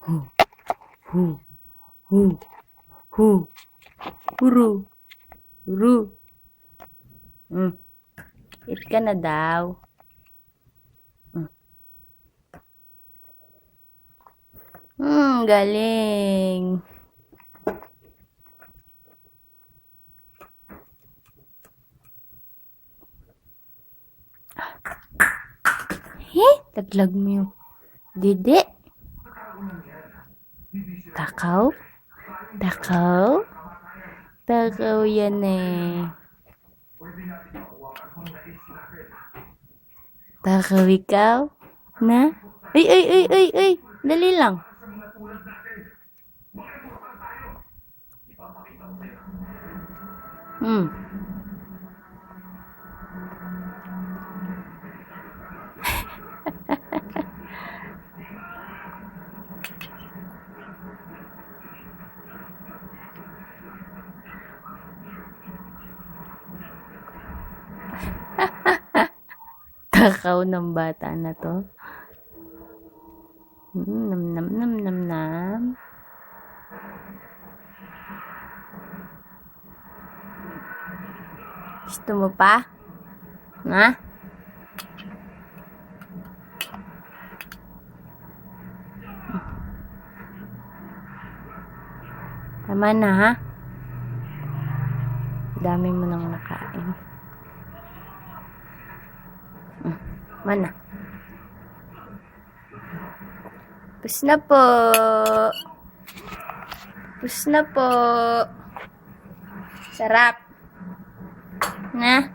Hu, hu, hu, hu. Huru. Huru. Eat ka na daw. Galing. Laglag mo yung dede. Takaw? Takaw? Takaw yan eh. Takaw ikaw? Na? Ay! Dali lang. Takaw ng bata na to. Nam. Gusto mo pa? Ha? Tama na ha? Dami mo nang nakain. Mana? Pus na po. Pus na po. Sarap. Na?